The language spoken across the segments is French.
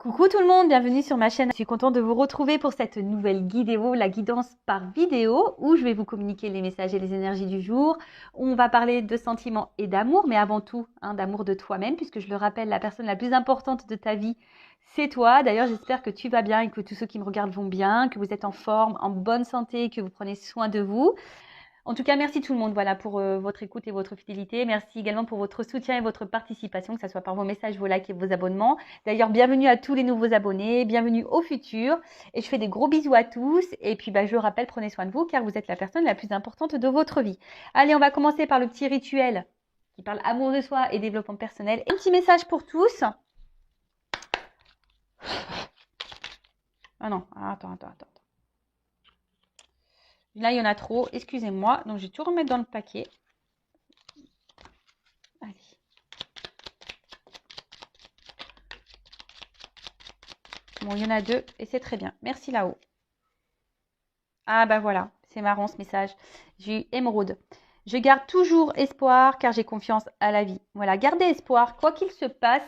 Coucou tout le monde, bienvenue sur ma chaîne. Je suis contente de vous retrouver pour cette nouvelle vidéo, la guidance par vidéo, où je vais vous communiquer les messages et les énergies du jour. On va parler de sentiments et d'amour, mais avant tout, d'amour de toi-même, puisque je le rappelle, la personne la plus importante de ta vie, c'est toi. D'ailleurs, j'espère que tu vas bien et que tous ceux qui me regardent vont bien, que vous êtes en forme, en bonne santé, que vous prenez soin de vous. En tout cas, merci tout le monde pour votre écoute et votre fidélité. Merci également pour votre soutien et votre participation, que ce soit par vos messages, vos likes et vos abonnements. D'ailleurs, bienvenue à tous les nouveaux abonnés, bienvenue au futur. Et je fais des gros bisous à tous. Et puis, je le rappelle, prenez soin de vous car vous êtes la personne la plus importante de votre vie. Allez, on va commencer par le petit rituel qui parle amour de soi et développement personnel. Un petit message pour tous. Ah non, attends. Là, il y en a trop, excusez-moi. Donc, je vais tout remettre dans le paquet. Allez. Bon, il y en a deux et c'est très bien. Merci là-haut. Ah bah voilà, c'est marrant ce message. J'ai eu émeraude. Je garde toujours espoir car j'ai confiance à la vie. Voilà, gardez espoir, quoi qu'il se passe,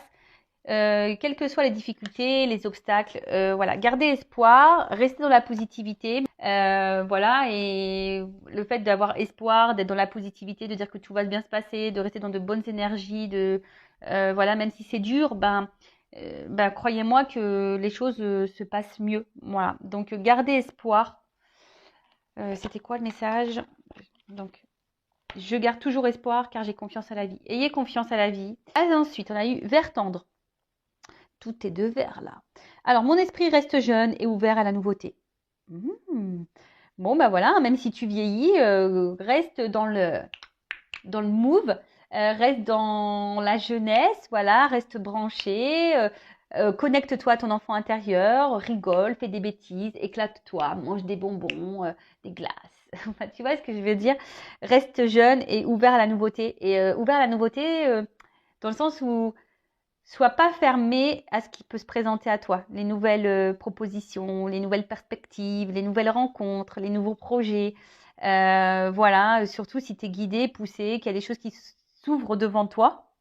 quelles que soient les difficultés, les obstacles. Voilà, gardez espoir, restez dans la positivité. Voilà, et le fait d'avoir espoir, d'être dans la positivité, de dire que tout va bien se passer, de rester dans de bonnes énergies, voilà, même si c'est dur, croyez-moi que les choses se passent mieux. Voilà, donc gardez espoir. C'était quoi le message? Donc, je garde toujours espoir car j'ai confiance à la vie. Ayez confiance à la vie. Ensuite, on a eu vert tendre. Tout est de vert là. Alors, mon esprit reste jeune et ouvert à la nouveauté. Bon, voilà, même si tu vieillis, reste dans le move, reste dans la jeunesse, voilà, reste branché, connecte-toi à ton enfant intérieur, rigole, fais des bêtises, éclate-toi, mange des bonbons, des glaces. Enfin, tu vois ce que je veux dire? Reste jeune et ouvert à la nouveauté. Et ouvert à la nouveauté dans le sens où sois pas fermé à ce qui peut se présenter à toi. Les nouvelles propositions, les nouvelles perspectives, les nouvelles rencontres, les nouveaux projets. Voilà, surtout si tu es guidé, poussé, qu'il y a des choses qui s'ouvrent devant toi,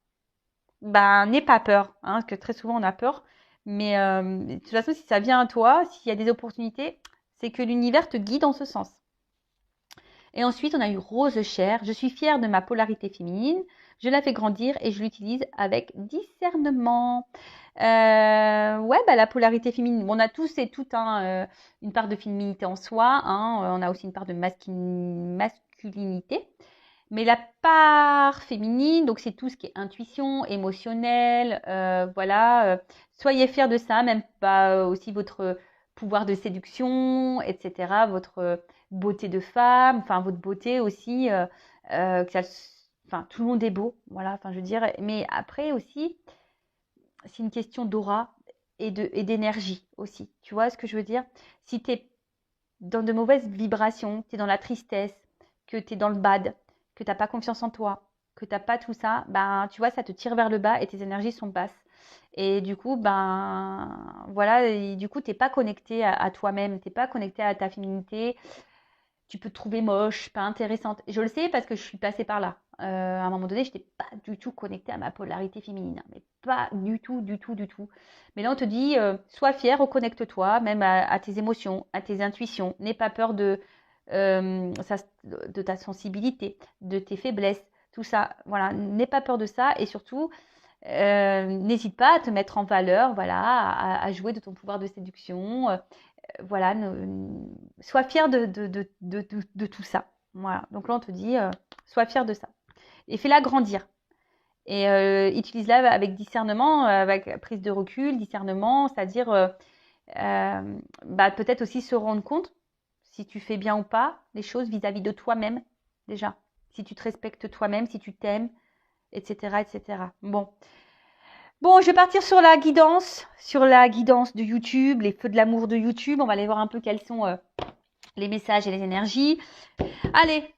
n'aie pas peur, parce que très souvent on a peur. Mais de toute façon, si ça vient à toi, s'il y a des opportunités, c'est que l'univers te guide en ce sens. Et ensuite, on a eu rose chair. Je suis fière de ma polarité féminine. Je la fais grandir et je l'utilise avec discernement. La polarité féminine. On a tous et toutes une part de féminité en soi. On a aussi une part de masculinité. Mais la part féminine, donc c'est tout ce qui est intuition, émotionnel, soyez fiers de ça, même pas aussi votre pouvoir de séduction, etc., votre beauté de femme, enfin votre beauté aussi, tout le monde est beau, voilà, je veux dire, mais après aussi, c'est une question d'aura et d'énergie aussi, tu vois ce que je veux dire? Si tu es dans de mauvaises vibrations, tu es dans la tristesse, que tu es dans le bad, que tu n'as pas confiance en toi, que tu n'as pas tout ça, tu vois, ça te tire vers le bas et tes énergies sont basses. Et du coup, du coup, tu n'es pas connecté à toi-même, tu n'es pas connecté à ta féminité. Tu peux te trouver moche, pas intéressante. Je le sais parce que je suis passée par là. À un moment donné, je n'étais pas du tout connectée à ma polarité féminine, mais pas du tout. Mais là, on te dit, sois fière, reconnecte-toi, même à tes émotions, à tes intuitions. N'aie pas peur de ta sensibilité, de tes faiblesses, tout ça. Voilà, n'aie pas peur de ça et surtout, n'hésite pas à te mettre en valeur, voilà, à jouer de ton pouvoir de séduction. Voilà, sois fier de tout ça. Voilà, donc là on te dit, sois fier de ça. Et fais-la grandir. Et utilise-la avec discernement, avec prise de recul, discernement, c'est-à-dire peut-être aussi se rendre compte si tu fais bien ou pas les choses vis-à-vis de toi-même déjà. Si tu te respectes toi-même, si tu t'aimes, etc., etc. Bon, je vais partir sur la guidance de YouTube, les feux de l'amour de YouTube. On va aller voir un peu quels sont les messages et les énergies. Allez,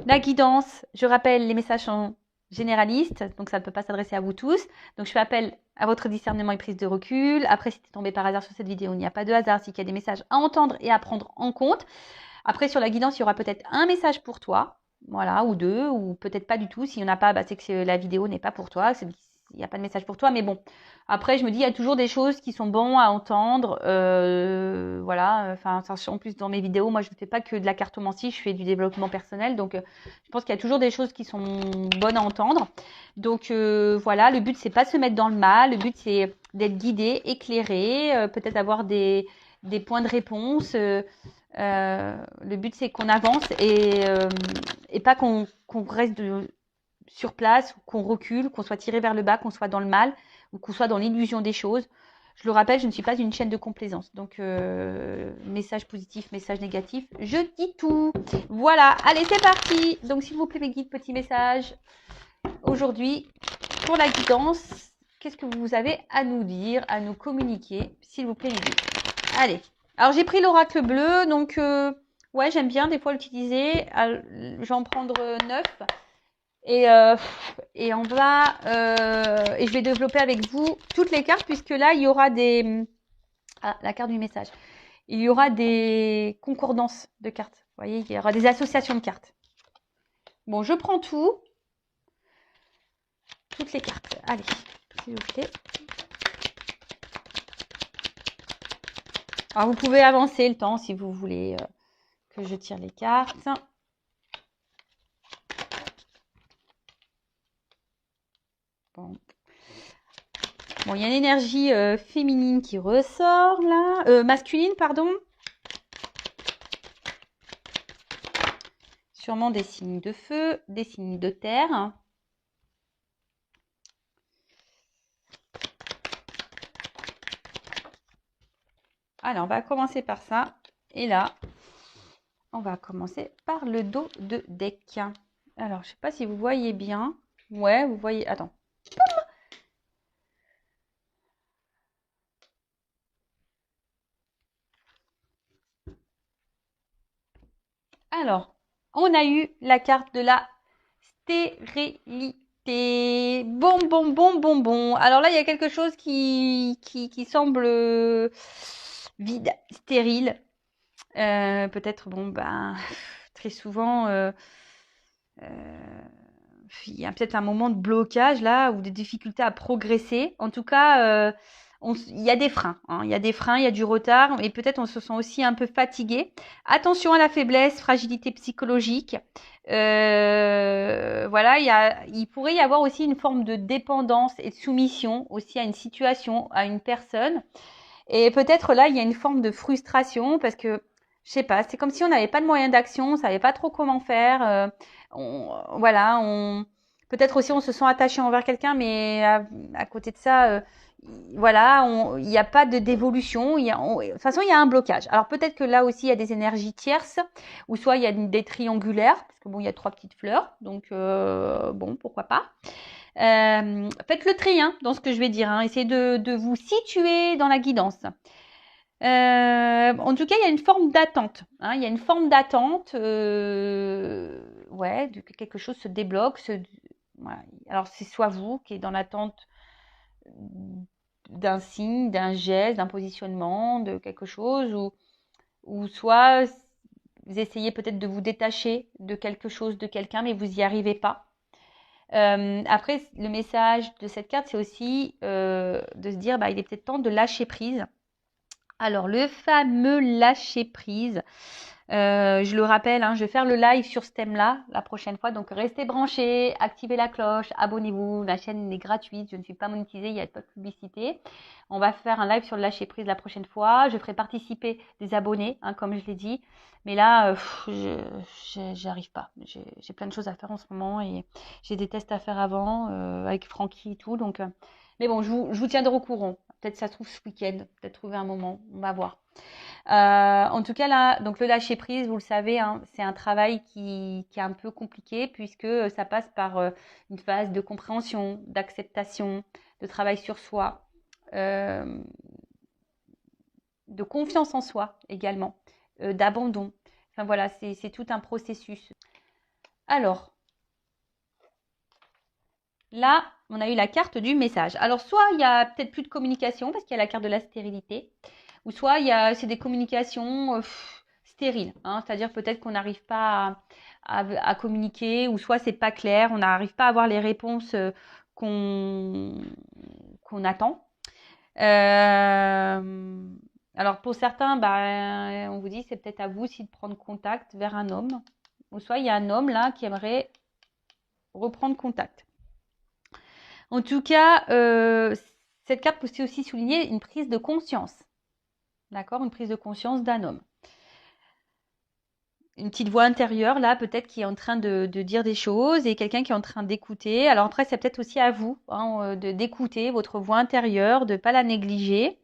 la guidance. Je rappelle, les messages sont généralistes, donc ça ne peut pas s'adresser à vous tous. Donc, je fais appel à votre discernement et prise de recul. Après, si tu es tombé par hasard sur cette vidéo, il n'y a pas de hasard. C'est qu'il y a des messages à entendre et à prendre en compte. Après, sur la guidance, il y aura peut-être un message pour toi. Voilà, ou deux, ou peut-être pas du tout. S'il n'y en a pas, c'est que la vidéo n'est pas pour toi. il n'y a pas de message pour toi. Mais bon, après, je me dis, il y a toujours des choses qui sont bonnes à entendre. Voilà, enfin, en plus, dans mes vidéos, moi, je ne fais pas que de la cartomancie, je fais du développement personnel. Donc, je pense qu'il y a toujours des choses qui sont bonnes à entendre. Donc, voilà, le but, c'est pas de se mettre dans le mal. Le but, c'est d'être guidé, éclairé, peut-être avoir des points de réponse. Le but, c'est qu'on avance et pas qu'on reste sur place, qu'on recule, qu'on soit tiré vers le bas, qu'on soit dans le mal ou qu'on soit dans l'illusion des choses. Je le rappelle, je ne suis pas une chaîne de complaisance. Donc, message positif, message négatif, je dis tout. Voilà, allez, c'est parti. Donc, s'il vous plaît, mes guides, petit message. Aujourd'hui, pour la guidance, qu'est-ce que vous avez à nous dire, à nous communiquer, s'il vous plaît, les guides. Allez. Alors, j'ai pris l'oracle bleu, donc ouais, j'aime bien des fois l'utiliser. Je vais en prendre 9. Et on va et je vais développer avec vous toutes les cartes, puisque là, il y aura des... Ah, la carte du message. Il y aura des concordances de cartes. Vous voyez, il y aura des associations de cartes. Bon, je prends tout. Toutes les cartes. Allez, s'il vous plaît. Alors, vous pouvez avancer le temps si vous voulez que je tire les cartes. Bon. Bon, il y a une énergie féminine qui ressort là. Masculine, pardon. Sûrement des signes de feu, des signes de terre. Alors, on va commencer par ça. Et là, on va commencer par le dos de deck. Alors, je ne sais pas si vous voyez bien. Ouais, vous voyez. Attends. Alors, on a eu la carte de la stérilité. Bon, bon, bon, bon, bon. Alors là, il y a quelque chose qui semble vide, stérile. Peut-être, bon, ben, très souvent, il y a peut-être un moment de blocage là, ou des difficultés à progresser. En tout cas, il y a des freins. Hein. Il y a des freins, il y a du retard, et peut-être on se sent aussi un peu fatigué. Attention à la faiblesse, fragilité psychologique. Voilà, il pourrait y avoir aussi une forme de dépendance et de soumission aussi à une situation, à une personne. Et peut-être là, il y a une forme de frustration parce que, je sais pas, c'est comme si on n'avait pas de moyen d'action, on savait pas trop comment faire. Voilà, peut-être aussi on se sent attaché envers quelqu'un, mais à côté de ça, voilà, il n'y a pas d'évolution. De toute façon, il y a un blocage. Alors peut-être que là aussi, il y a des énergies tierces, ou soit il y a des triangulaires, parce que bon, il y a 3 petites fleurs, donc bon, pourquoi pas. Faites le tri dans ce que je vais dire. Essayez de vous situer dans la guidance. En tout cas, il y a une forme d'attente. Il y a une forme d'attente, ouais, que quelque chose se débloque. Voilà. Alors, c'est soit vous qui êtes dans l'attente d'un signe, d'un geste, d'un positionnement, de quelque chose, ou soit vous essayez peut-être de vous détacher de quelque chose, de quelqu'un, mais vous n'y arrivez pas. Après, le message de cette carte, c'est aussi de se dire, il est peut-être temps de lâcher prise. Alors, le fameux lâcher prise, je le rappelle, je vais faire le live sur ce thème-là la prochaine fois. Donc, restez branchés, activez la cloche, abonnez-vous. La chaîne est gratuite, je ne suis pas monétisée, il n'y a pas de publicité. On va faire un live sur le lâcher prise la prochaine fois. Je ferai participer des abonnés, comme je l'ai dit. Mais là, j'arrive pas. J'ai plein de choses à faire en ce moment et j'ai des tests à faire avant avec Francky et tout. Donc, mais bon, je vous tiendrai au courant. Peut-être ça se trouve ce week-end, peut-être trouver un moment, on va voir. En tout cas, là, donc le lâcher prise, vous le savez, c'est un travail qui est un peu compliqué puisque ça passe par une phase de compréhension, d'acceptation, de travail sur soi, de confiance en soi également, d'abandon. Enfin voilà, c'est tout un processus. Alors, là, on a eu la carte du message. Alors, soit il y a peut-être plus de communication parce qu'il y a la carte de la stérilité, ou soit c'est des communications stériles. C'est-à-dire peut-être qu'on n'arrive pas à communiquer, ou soit c'est pas clair, on n'arrive pas à avoir les réponses qu'on attend. Alors pour certains, bah, on vous dit c'est peut-être à vous aussi de prendre contact vers un homme. Ou soit il y a un homme là qui aimerait reprendre contact. En tout cas, cette carte peut aussi souligner une prise de conscience. D'accord? Une prise de conscience d'un homme. Une petite voix intérieure, là, peut-être qui est en train de dire des choses et quelqu'un qui est en train d'écouter. Alors après, c'est peut-être aussi à vous d'écouter votre voix intérieure, de ne pas la négliger,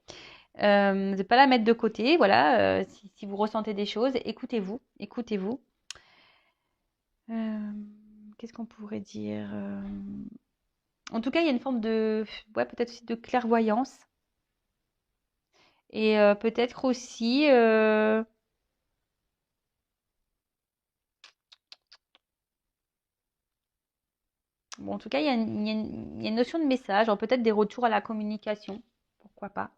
de ne pas la mettre de côté. Voilà, si vous ressentez des choses, écoutez-vous, écoutez-vous. Qu'est-ce qu'on pourrait dire En tout cas, il y a une forme de, ouais, peut-être aussi de clairvoyance. Et peut-être aussi... Bon, en tout cas, il y a une notion de message, peut-être des retours à la communication. Pourquoi pas.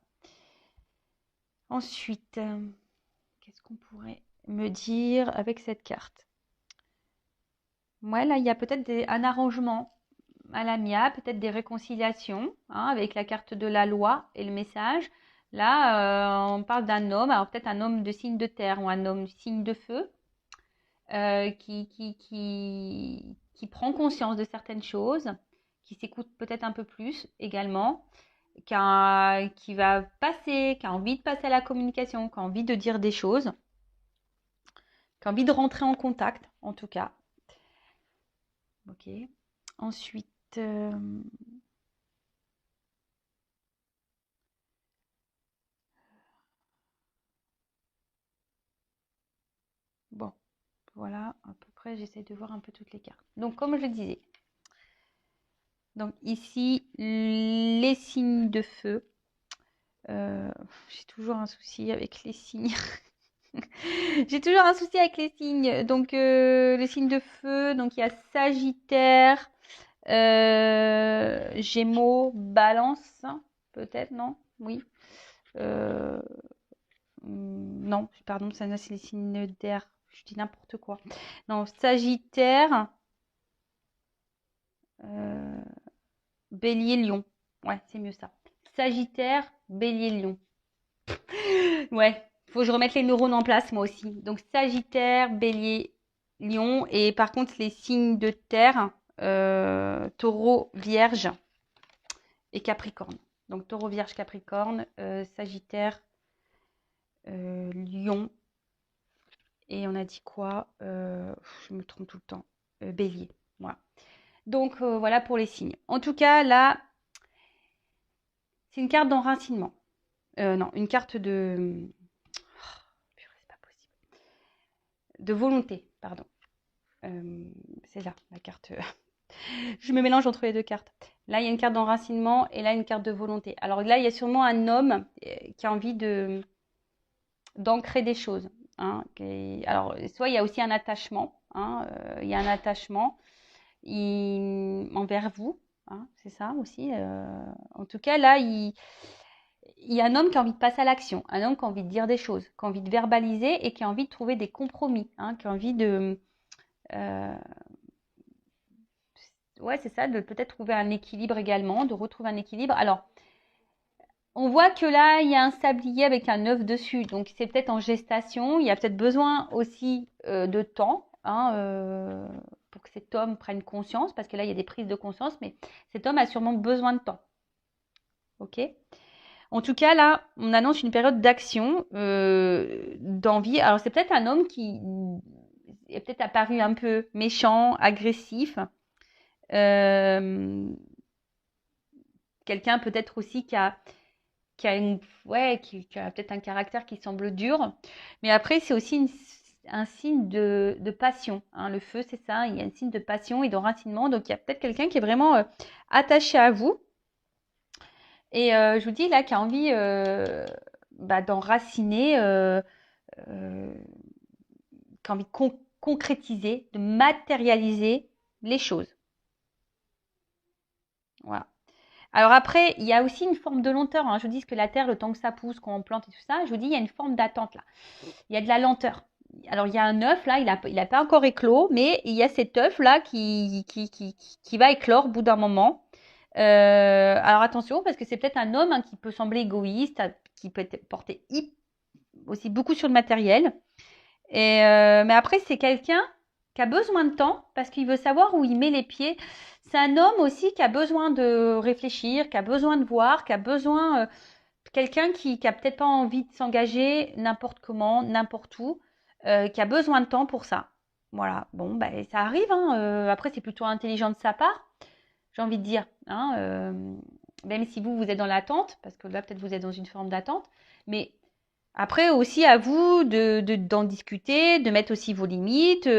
Ensuite, qu'est-ce qu'on pourrait me dire avec cette carte? Ouais, là, il y a peut-être un arrangement à l'amiable, peut-être des réconciliations, avec la carte de la loi et le message. Là, on parle d'un homme, alors peut-être un homme de signe de terre ou un homme signe de feu, qui prend conscience de certaines choses, qui s'écoute peut-être un peu plus également, qui va passer, qui a envie de passer à la communication, qui a envie de dire des choses, qui a envie de rentrer en contact, en tout cas. Ok. Ensuite, bon, voilà, à peu près, j'essaie de voir un peu toutes les cartes. Donc, comme je le disais, donc ici, les signes de feu. J'ai toujours un souci avec les signes. J'ai toujours un souci avec les signes. Donc, les signes de feu, donc il y a Sagittaire, Gémeaux, Balance, peut-être, non? Oui. Non, pardon, ça c'est les signes d'air. Je dis n'importe quoi. Non, Sagittaire, Bélier, Lion. Ouais, c'est mieux ça. Sagittaire, Bélier, Lion. Ouais, faut que je remette les neurones en place moi aussi. Donc Sagittaire, Bélier, Lion. Et par contre, les signes de terre, Taureau, Vierge et Capricorne. Donc Taureau, Vierge, Capricorne, Sagittaire, Lion. Et on a dit quoi Je me trompe tout le temps. Bélier. Voilà. Donc voilà pour les signes. En tout cas, là, c'est une carte d'enracinement. Non, une carte de... c'est pas possible. De volonté, pardon. C'est là, la carte. Je me mélange entre les deux cartes. Là, il y a une carte d'enracinement et là, une carte de volonté. Alors là, il y a sûrement un homme qui a envie d'ancrer des choses. Alors, soit il y a aussi un attachement. Il y a un attachement envers vous. C'est ça aussi. En tout cas, là, il y a un homme qui a envie de passer à l'action. Un homme qui a envie de dire des choses, qui a envie de verbaliser et qui a envie de trouver des compromis. Qui a envie de... ouais, c'est ça, de peut-être trouver un équilibre également, de retrouver un équilibre. Alors, on voit que là, il y a un sablier avec un œuf dessus. Donc, c'est peut-être en gestation. Il y a peut-être besoin aussi de temps pour que cet homme prenne conscience. Parce que là, il y a des prises de conscience. Mais cet homme a sûrement besoin de temps. OK? En tout cas, là, on annonce une période d'action, d'envie. Alors, c'est peut-être un homme qui est peut-être apparu un peu méchant, agressif. Quelqu'un peut-être aussi qui a peut-être un caractère qui semble dur. Mais après, c'est aussi un signe de passion. Le feu, c'est ça. Il y a un signe de passion et d'enracinement. Donc, il y a peut-être quelqu'un qui est vraiment attaché à vous. Et je vous dis là, qui a envie d'enraciner, qui a envie de concrétiser, de matérialiser les choses. Voilà. Alors après, il y a aussi une forme de lenteur. Je vous dis que la terre, le temps que ça pousse, qu'on plante et tout ça, je vous dis, il y a une forme d'attente là. Il y a de la lenteur. Alors il y a un œuf là, il a pas encore éclos, mais il y a cet œuf là qui va éclore au bout d'un moment. Alors attention, parce que c'est peut-être un homme qui peut sembler égoïste, qui peut être porté aussi beaucoup sur le matériel. Mais après, c'est quelqu'un qui a besoin de temps parce qu'il veut savoir où il met les pieds. C'est un homme aussi qui a besoin de réfléchir, qui a besoin de voir, qui a besoin quelqu'un qui a peut-être pas envie de s'engager n'importe comment, n'importe où, qui a besoin de temps pour ça. Voilà. Bon, ben ça arrive. Hein. Après, c'est plutôt intelligent de sa part, j'ai envie de dire. Hein. Même si vous êtes dans l'attente, parce que là, peut-être vous êtes dans une forme d'attente, mais après, aussi à vous d'en discuter, de mettre aussi vos limites.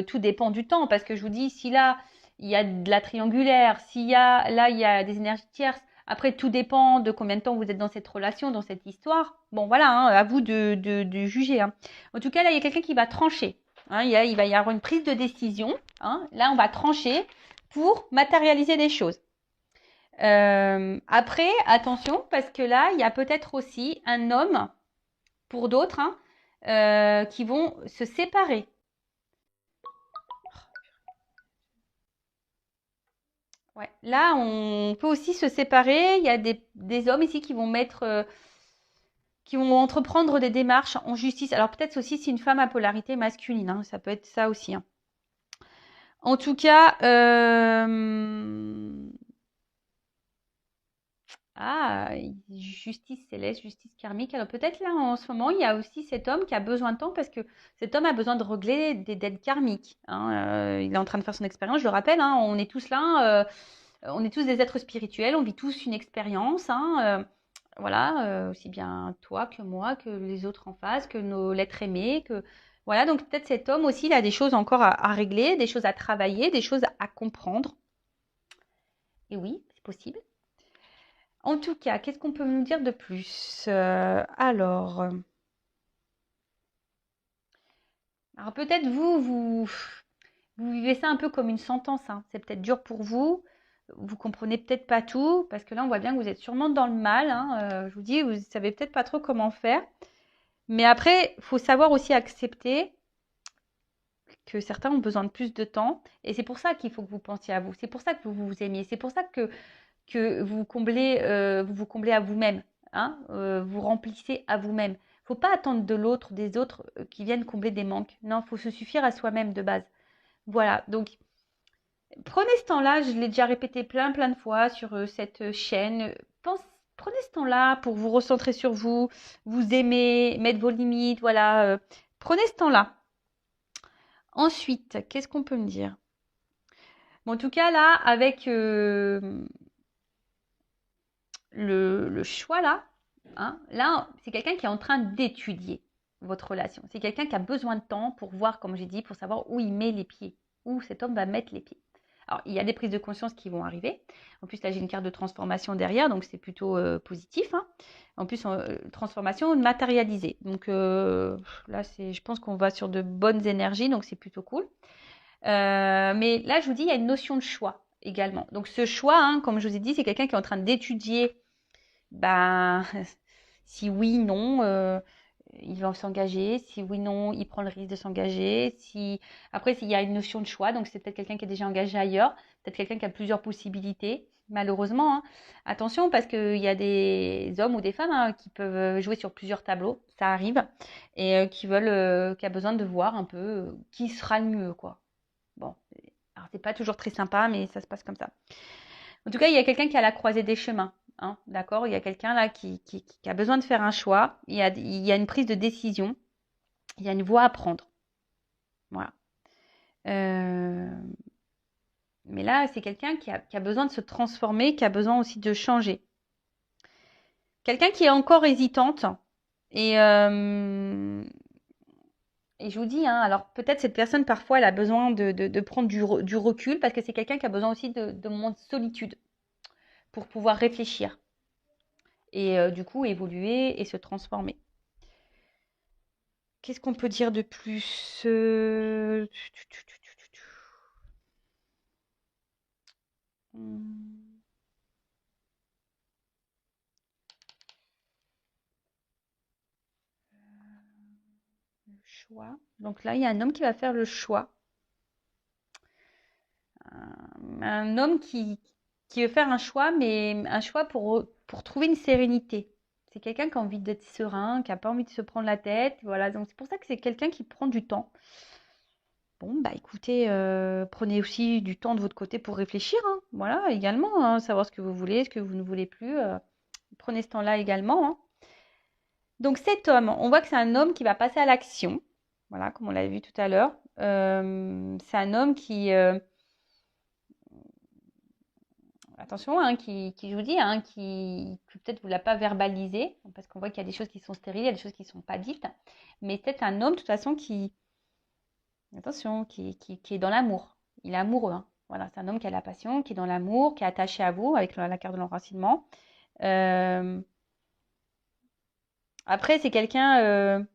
Tout dépend du temps. Parce que je vous dis, si là, il y a de la triangulaire, là, il y a des énergies tierces. Après, tout dépend de combien de temps vous êtes dans cette relation, dans cette histoire. Bon, voilà, hein, à vous de juger. Hein. En tout cas, là, il y a quelqu'un qui va trancher. Hein, il va y avoir une prise de décision. Hein. Là, on va trancher pour matérialiser les choses. Après, attention, parce que là, il y a peut-être aussi un homme pour d'autres, hein, qui vont se séparer. Ouais. Là, on peut aussi se séparer. Il y a des hommes ici qui vont qui vont entreprendre des démarches en justice. Alors peut-être aussi c'est une femme à polarité masculine, hein, ça peut être ça aussi. Hein. En tout cas, justice céleste, justice karmique. Alors peut-être là en ce moment, il y a aussi cet homme qui a besoin de temps parce que cet homme a besoin de régler des dettes karmiques. Hein. Il est en train de faire son expérience, je le rappelle, hein, on est tous là, on est tous des êtres spirituels, on vit tous une expérience. Hein, voilà, aussi bien toi que moi, que les autres en face, que nos l'être aimé, que voilà. Donc peut-être cet homme aussi, il a des choses encore à régler, des choses à travailler, des choses à comprendre. Et oui, c'est possible. En tout cas, qu'est-ce qu'on peut nous dire de plus alors peut-être vous vivez ça un peu comme une sentence. Hein. C'est peut-être dur pour vous. Vous comprenez peut-être pas tout parce que là, on voit bien que vous êtes sûrement dans le mal. Hein. Je vous dis, vous savez peut-être pas trop comment faire. Mais après, il faut savoir aussi accepter que certains ont besoin de plus de temps. Et c'est pour ça qu'il faut que vous pensiez à vous. C'est pour ça que vous vous aimiez. C'est pour ça que vous vous comblez à vous-même, hein, vous remplissez à vous-même. Faut pas attendre de l'autre, des autres qui viennent combler des manques. Non, faut se suffire à soi-même de base. Voilà, donc prenez ce temps-là, je l'ai déjà répété plein de fois sur cette chaîne. Prenez ce temps-là pour vous recentrer sur vous, vous aimer, mettre vos limites, voilà. Prenez ce temps-là. Ensuite, qu'est-ce qu'on peut me dire? Bon, en tout cas, là, avec le choix là, hein, là, c'est quelqu'un qui est en train d'étudier votre relation. C'est quelqu'un qui a besoin de temps pour voir, comme j'ai dit, pour savoir où il met les pieds, où cet homme va mettre les pieds. Alors, il y a des prises de conscience qui vont arriver. En plus, là, j'ai une carte de transformation derrière, donc c'est plutôt positif. Hein. En plus, transformation matérialisée. Donc là, je pense qu'on va sur de bonnes énergies, donc c'est plutôt cool. Mais là, je vous dis, il y a une notion de choix également. Donc ce choix, hein, comme je vous ai dit, c'est quelqu'un qui est en train d'étudier ben, si oui, non, il va s'engager. Si oui, non, il prend le risque de s'engager. Après, s'il y a une notion de choix, donc c'est peut-être quelqu'un qui est déjà engagé ailleurs, peut-être quelqu'un qui a plusieurs possibilités. Malheureusement, hein. Attention parce qu'il y a des hommes ou des femmes hein, qui peuvent jouer sur plusieurs tableaux, ça arrive, et qui a besoin de voir un peu qui sera le mieux, quoi. Bon, alors c'est pas toujours très sympa, mais ça se passe comme ça. En tout cas, il y a quelqu'un qui est à la croisée des chemins. Hein, d'accord. Il y a quelqu'un là qui a besoin de faire un choix. Il y a une prise de décision. Il y a une voie à prendre. Voilà. Euh, mais là, c'est quelqu'un qui a besoin de se transformer, qui a besoin aussi de changer. Quelqu'un qui est encore hésitante. Et, euh, et je vous dis, hein, alors peut-être cette personne, parfois, elle a besoin de prendre du recul parce que c'est quelqu'un qui a besoin aussi de moments de solitude pour pouvoir réfléchir et du coup évoluer et se transformer. Qu'est-ce qu'on peut dire de plus Hmm, le choix. Donc là, il y a un homme qui va faire le choix. Un homme qui veut faire un choix, mais un choix pour trouver une sérénité. C'est quelqu'un qui a envie d'être serein, qui n'a pas envie de se prendre la tête. Voilà, donc c'est pour ça que c'est quelqu'un qui prend du temps. Bon, bah écoutez, prenez aussi du temps de votre côté pour réfléchir, hein. Voilà, également, hein, savoir ce que vous voulez, ce que vous ne voulez plus. Prenez ce temps-là également, hein. Donc cet homme, on voit que c'est un homme qui va passer à l'action. Voilà, comme on l'avait vu tout à l'heure. C'est un homme qui, attention, hein, qui je vous dis, hein, que peut-être vous ne l'a pas verbalisé, parce qu'on voit qu'il y a des choses qui sont stériles, il y a des choses qui ne sont pas dites. Mais peut-être un homme, de toute façon, attention, qui est dans l'amour. Il est amoureux, hein. Voilà, c'est un homme qui a la passion, qui est dans l'amour, qui est attaché à vous avec la carte de l'enracinement. Euh, Après, c'est quelqu'un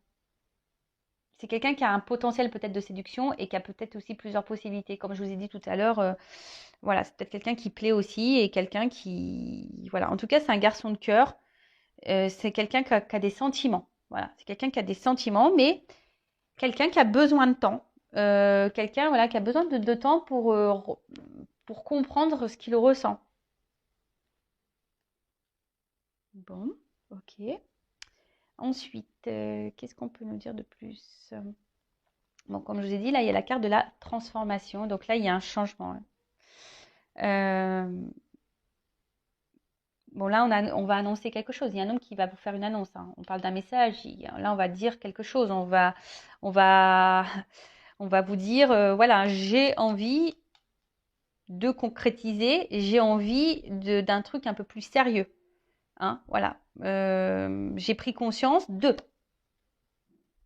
qui a un potentiel peut-être de séduction et qui a peut-être aussi plusieurs possibilités. Comme je vous ai dit tout à l'heure, voilà, c'est peut-être quelqu'un qui plaît aussi et quelqu'un qui, voilà, en tout cas, c'est un garçon de cœur. C'est quelqu'un qui a des sentiments. Voilà, c'est quelqu'un qui a des sentiments, mais quelqu'un qui a besoin de temps. Quelqu'un, voilà, qui a besoin de temps pour comprendre ce qu'il ressent. Bon, ok. Ensuite, qu'est-ce qu'on peut nous dire de plus? Bon, comme je vous ai dit, là, il y a la carte de la transformation. Donc là, il y a un changement. Bon, là, on va annoncer quelque chose. Il y a un homme qui va vous faire une annonce, hein. On parle d'un message. Là, on va dire quelque chose. On va, on va vous dire, voilà, j'ai envie de concrétiser. J'ai envie d'un truc un peu plus sérieux, hein, voilà. J'ai pris conscience de.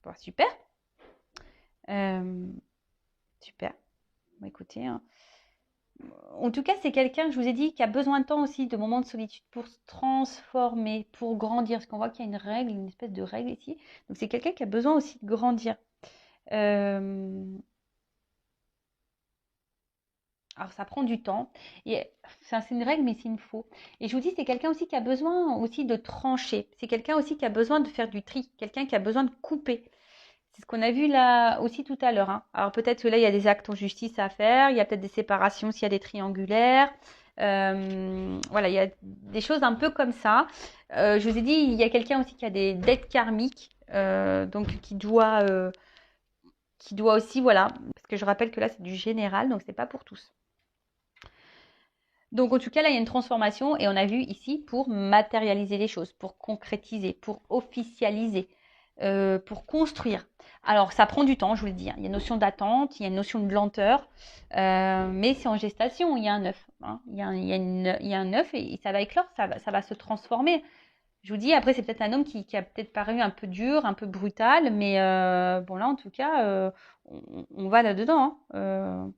Bon, super. Super. Bon, écoutez, hein. En tout cas, c'est quelqu'un, je vous ai dit, qui a besoin de temps aussi, de moments de solitude pour se transformer, pour grandir. Parce qu'on voit qu'il y a une règle, une espèce de règle ici. Donc, c'est quelqu'un qui a besoin aussi de grandir. Euh, Alors, ça prend du temps. Et c'est une règle, mais c'est une faux. Et je vous dis, c'est quelqu'un aussi qui a besoin aussi de trancher. C'est quelqu'un aussi qui a besoin de faire du tri. Quelqu'un qui a besoin de couper. C'est ce qu'on a vu là aussi tout à l'heure, hein. Alors peut-être que là, il y a des actes en justice à faire, il y a peut-être des séparations s'il y a des triangulaires. Voilà, il y a des choses un peu comme ça. Je vous ai dit, il y a quelqu'un aussi qui a des dettes karmiques, donc qui doit aussi, voilà, parce que je rappelle que là, c'est du général, donc c'est pas pour tous. Donc en tout cas, là, il y a une transformation et on a vu ici pour matérialiser les choses, pour concrétiser, pour officialiser, pour construire. Alors ça prend du temps, je vous le dis, hein. Il y a une notion d'attente, il y a une notion de lenteur, mais c'est en gestation, il y a un œuf, hein. Il y a un œuf et ça va éclore, ça va se transformer. Je vous dis, après c'est peut-être un homme qui a peut-être paru un peu dur, un peu brutal, mais bon là en tout cas, on va là-dedans, hein.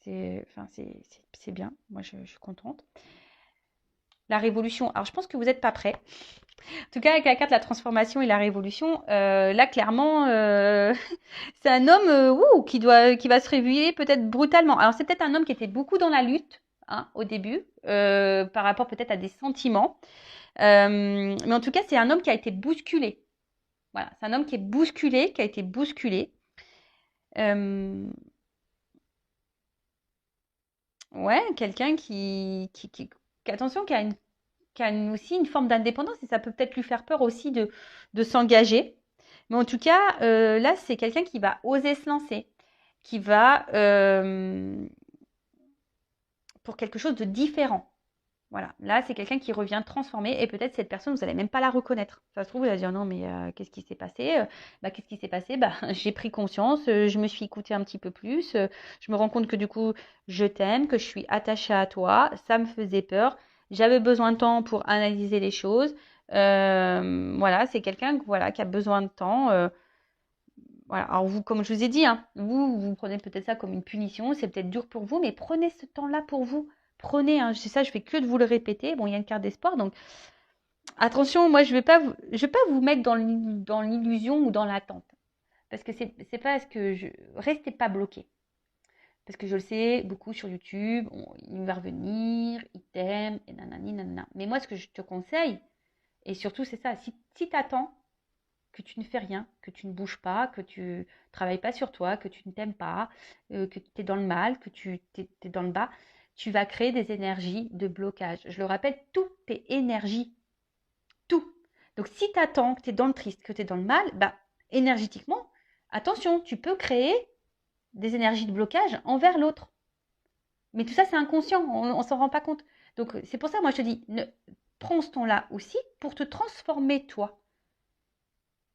Enfin, c'est bien, moi je suis contente. La révolution, alors je pense que vous n'êtes pas prêts. En tout cas, avec la carte de la transformation et la révolution, là clairement, c'est un homme qui va se réveiller peut-être brutalement. Alors c'est peut-être un homme qui était beaucoup dans la lutte, hein, au début, par rapport peut-être à des sentiments. Mais en tout cas, c'est un homme qui a été bousculé. Voilà, c'est un homme qui est bousculé, qui a été bousculé. Euh, ouais, quelqu'un attention, qui a aussi une forme d'indépendance et ça peut peut-être lui faire peur aussi de s'engager. Mais en tout cas, là, c'est quelqu'un qui va oser se lancer, qui va pour quelque chose de différent. Voilà, là, c'est quelqu'un qui revient transformé et peut-être cette personne, vous n'allez même pas la reconnaître. Ça se trouve, vous allez dire non, mais qu'est-ce qui s'est passé? Qu'est-ce qui s'est passé? J'ai pris conscience, je me suis écoutée un petit peu plus, je me rends compte que du coup, je t'aime, que je suis attachée à toi, ça me faisait peur, j'avais besoin de temps pour analyser les choses. Voilà, c'est quelqu'un voilà, qui a besoin de temps. Voilà. Alors vous, comme je vous ai dit, hein, vous prenez peut-être ça comme une punition, c'est peut-être dur pour vous, mais prenez ce temps-là pour vous. Prenez, hein, c'est ça, je fais que de vous le répéter. Bon, il y a une carte d'espoir, donc attention, moi je vais pas vous mettre dans l'illusion ou dans l'attente, parce que c'est pas ce que restez pas bloqué, parce que je le sais, beaucoup sur YouTube, il va revenir, il t'aime, et nanani nanana. Mais moi, ce que je te conseille, et surtout c'est ça, si t'attends que tu ne fais rien, que tu ne bouges pas, que tu ne travailles pas sur toi, que tu ne t'aimes pas, que tu es dans le mal, que tu es dans le bas, tu vas créer des énergies de blocage. Je le rappelle, tout est énergie. Tout. Donc, si tu attends que tu es dans le triste, que tu es dans le mal, bah, énergétiquement, attention, tu peux créer des énergies de blocage envers l'autre. Mais tout ça, c'est inconscient, on ne s'en rend pas compte. Donc, c'est pour ça, moi, je te dis, prends ce temps-là aussi pour te transformer, toi.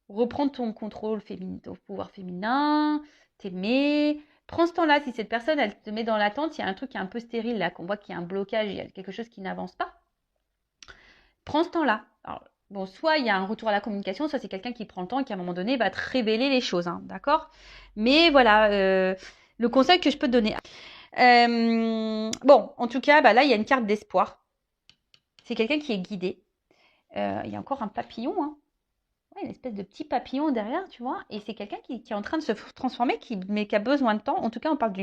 Reprendre ton contrôle féminin, ton pouvoir féminin, t'aimer. Prends ce temps-là. Si cette personne, elle te met dans l'attente, il y a un truc qui est un peu stérile, là, qu'on voit qu'il y a un blocage, il y a quelque chose qui n'avance pas. Prends ce temps-là. Alors, bon, soit il y a un retour à la communication, soit c'est quelqu'un qui prend le temps et qui, à un moment donné, va te révéler les choses, hein, d'accord? Mais voilà, le conseil que je peux te donner. Bon, en tout cas, bah là, il y a une carte d'espoir. C'est quelqu'un qui est guidé. Il y a encore un papillon, hein. Ouais, une espèce de petit papillon derrière, tu vois. Et c'est quelqu'un qui est en train de se transformer, mais qui a besoin de temps. En tout cas, on parle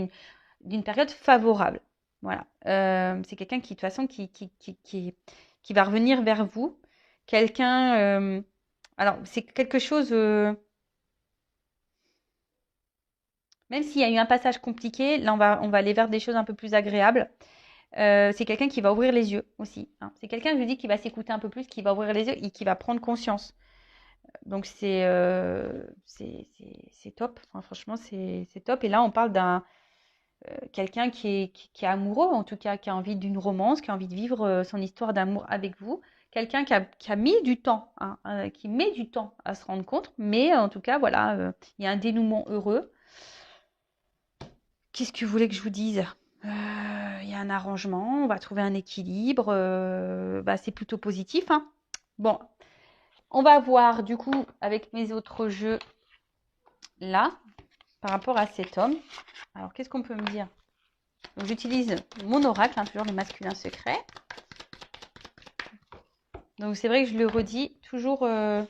d'une période favorable. Voilà. C'est quelqu'un qui, de toute façon, qui va revenir vers vous. Quelqu'un... alors, c'est quelque chose... même s'il y a eu un passage compliqué, là, on va aller vers des choses un peu plus agréables. C'est quelqu'un qui va ouvrir les yeux aussi, hein. C'est quelqu'un, je vous dis, qui va s'écouter un peu plus, qui va ouvrir les yeux et qui va prendre conscience. Donc, c'est top. Enfin, franchement, c'est top. Et là, on parle d'un quelqu'un qui est amoureux, en tout cas, qui a envie d'une romance, qui a envie de vivre son histoire d'amour avec vous. Quelqu'un qui a mis du temps, hein, qui met du temps à se rendre compte. Mais en tout cas, voilà, il y a un dénouement heureux. Qu'est-ce que vous voulez que je vous dise? Il y a un arrangement, on va trouver un équilibre. Bah, c'est plutôt positif, hein. Bon, on va voir du coup avec mes autres jeux là, par rapport à cet homme. Alors, qu'est-ce qu'on peut me dire? Donc, j'utilise mon oracle, hein, toujours le masculin secret. Donc, c'est vrai que je le redis, toujours en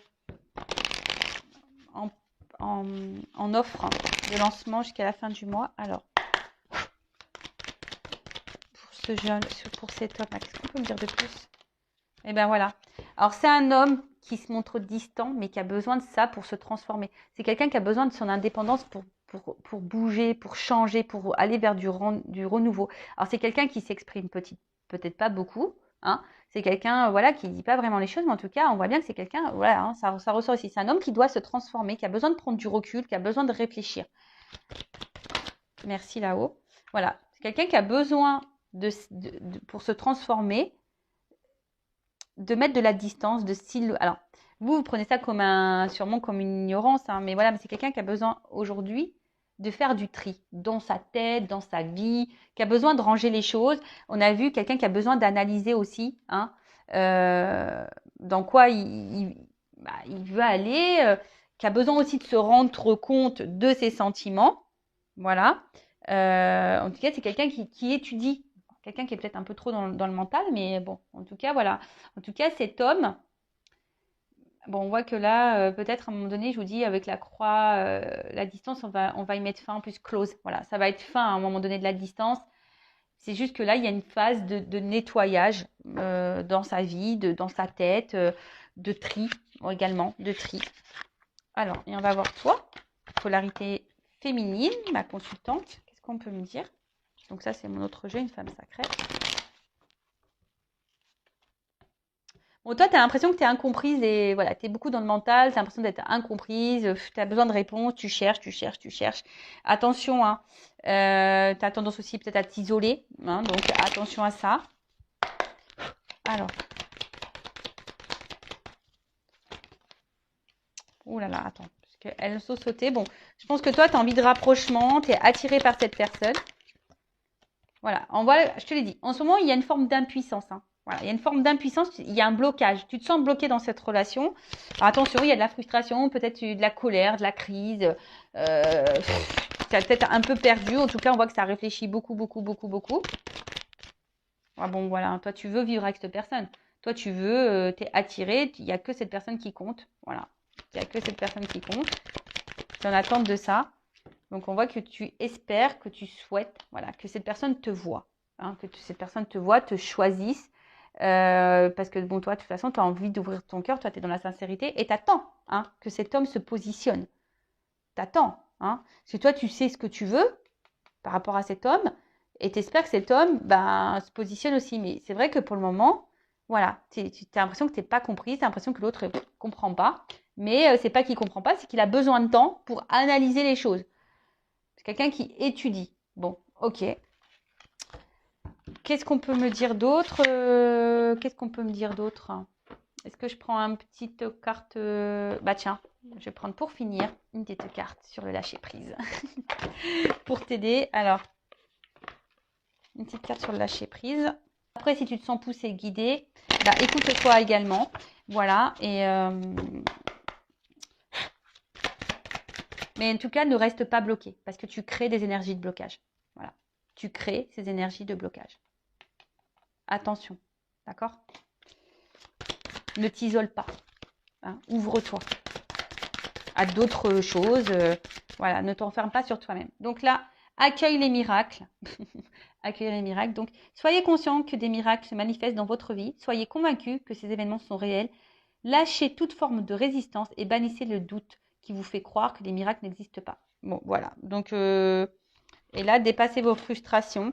offre de lancement jusqu'à la fin du mois. Alors, pour ce jeune, pour cet homme, qu'est-ce qu'on peut me dire de plus? Et bien voilà. Alors, c'est un homme qui se montre distant, mais qui a besoin de ça pour se transformer. C'est quelqu'un qui a besoin de son indépendance pour bouger, pour changer, pour aller vers du renouveau. Alors, c'est quelqu'un qui s'exprime peut-être pas beaucoup, hein. C'est quelqu'un voilà, qui ne dit pas vraiment les choses, mais en tout cas, on voit bien que c'est quelqu'un, voilà, hein, ça ressort ici. C'est un homme qui doit se transformer, qui a besoin de prendre du recul, qui a besoin de réfléchir. Merci là-haut. Voilà. C'est quelqu'un qui a besoin, pour se transformer, de mettre de la distance, de style. Alors, vous prenez ça sûrement comme une ignorance, hein, mais voilà, mais c'est quelqu'un qui a besoin aujourd'hui de faire du tri dans sa tête, dans sa vie, qui a besoin de ranger les choses. On a vu quelqu'un qui a besoin d'analyser aussi, hein, dans quoi il veut aller, qui a besoin aussi de se rendre compte de ses sentiments. Voilà. En tout cas, c'est quelqu'un qui étudie. Quelqu'un qui est peut-être un peu trop dans le mental, mais bon, en tout cas, voilà. En tout cas, cet homme, bon, on voit que là, peut-être à un moment donné, je vous dis, avec la croix, la distance, on va y mettre fin, en plus close. Voilà, ça va être fin à un moment donné de la distance. C'est juste que là, il y a une phase de nettoyage dans sa vie, dans sa tête, de tri également, de tri. Alors, et on va voir toi, polarité féminine, ma consultante. Qu'est-ce qu'on peut me dire? Donc ça, c'est mon autre jeu, une femme sacrée. Bon, toi, tu as l'impression que tu es incomprise et voilà, tu es beaucoup dans le mental, tu as l'impression d'être incomprise, tu as besoin de réponses, tu cherches. Attention, hein, tu as tendance aussi peut-être à t'isoler, hein, donc attention à ça. Alors. Ouh là là, attends, parce qu'elle saute sauter. Bon, je pense que toi, tu as envie de rapprochement, tu es attiré par cette personne. Voilà, je te l'ai dit, en ce moment, il y a une forme d'impuissance, hein. Voilà, il y a une forme d'impuissance, il y a un blocage. Tu te sens bloqué dans cette relation. Alors, attention, il y a de la frustration, peut-être de la colère, de la crise. Tu as peut-être un peu perdu. En tout cas, on voit que ça réfléchit beaucoup. Ah bon, voilà, toi, tu veux vivre avec cette personne. Toi, tu veux, tu es attiré. Il n'y a que cette personne qui compte. Voilà, il n'y a que cette personne qui compte. Tu es en attente de ça. Donc, on voit que tu espères, que tu souhaites, voilà, que cette personne te voit, hein, que cette personne te voit, te choisisse. Parce que, bon, toi, de toute façon, tu as envie d'ouvrir ton cœur, toi, tu es dans la sincérité et tu attends, hein, que cet homme se positionne. Tu attends, hein, parce que toi, tu sais ce que tu veux par rapport à cet homme Et tu espères que cet homme se positionne aussi. Mais c'est vrai que pour le moment, voilà, tu as l'impression que tu n'es pas compris, tu as l'impression que l'autre ne comprend pas. Mais c'est pas qu'il ne comprend pas, c'est qu'il a besoin de temps pour analyser les choses. C'est quelqu'un qui étudie. Bon, ok. Qu'est-ce qu'on peut me dire d'autre Qu'est-ce qu'on peut me dire d'autre? Est-ce que je prends une petite carte Bah tiens, je vais prendre pour finir une petite carte sur le lâcher-prise. Pour t'aider. Alors, une petite carte sur le lâcher-prise. Après, si tu te sens poussé, guidé, écoute-toi également. Voilà. Mais en tout cas, ne reste pas bloqué parce que tu crées des énergies de blocage. Voilà. Tu crées ces énergies de blocage. Attention. D'accord? Ne t'isole pas. Hein, ouvre-toi à d'autres choses. Voilà, ne t'enferme pas sur toi-même. Donc là, accueille les miracles. Accueille les miracles. Donc, soyez conscient que des miracles se manifestent dans votre vie. Soyez convaincus que ces événements sont réels. Lâchez toute forme de résistance et bannissez le doute qui vous fait croire que les miracles n'existent pas. Bon, voilà. Donc, et là, dépassez vos frustrations.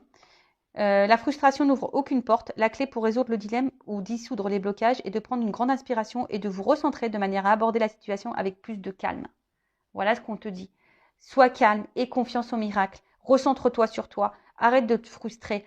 La frustration n'ouvre aucune porte. La clé pour résoudre le dilemme ou dissoudre les blocages est de prendre une grande inspiration et de vous recentrer de manière à aborder la situation avec plus de calme. Voilà ce qu'on te dit. Sois calme et confiance au miracle. Recentre-toi sur toi. Arrête de te frustrer.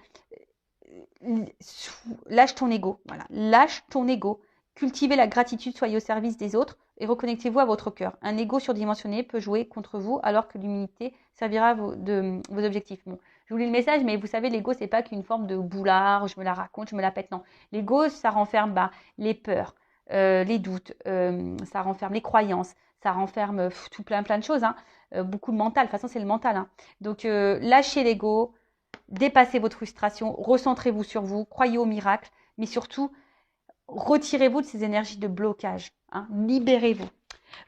Lâche ton ego. Voilà. Lâche ton ego. Cultivez la gratitude, soyez au service des autres et reconnectez-vous à votre cœur. Un ego surdimensionné peut jouer contre vous alors que l'humilité servira de vos objectifs. Bon, je vous lis le message, mais vous savez, l'ego, c'est pas qu'une forme de boulard, je me la raconte, je me la pète. Non. L'ego, ça renferme les peurs, les doutes, ça renferme les croyances, ça renferme tout plein de choses. Hein. Beaucoup de mental. De toute façon, c'est le mental. Hein. Donc, lâchez l'ego, dépassez votre frustration, recentrez-vous sur vous, croyez au miracle, mais surtout, retirez-vous de ces énergies de blocage. Hein. Libérez-vous.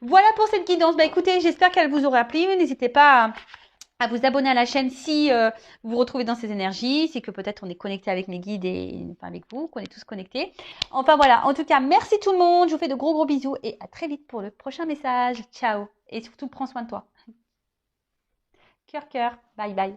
Voilà pour cette guidance. Écoutez, j'espère qu'elle vous aura plu. N'hésitez pas à vous abonner à la chaîne si vous vous retrouvez dans ces énergies, c'est que peut-être on est connecté avec mes guides et avec vous, qu'on est tous connectés. Enfin voilà, en tout cas, merci tout le monde. Je vous fais de gros bisous et à très vite pour le prochain message. Ciao. Et surtout, prends soin de toi. Cœur, bye bye.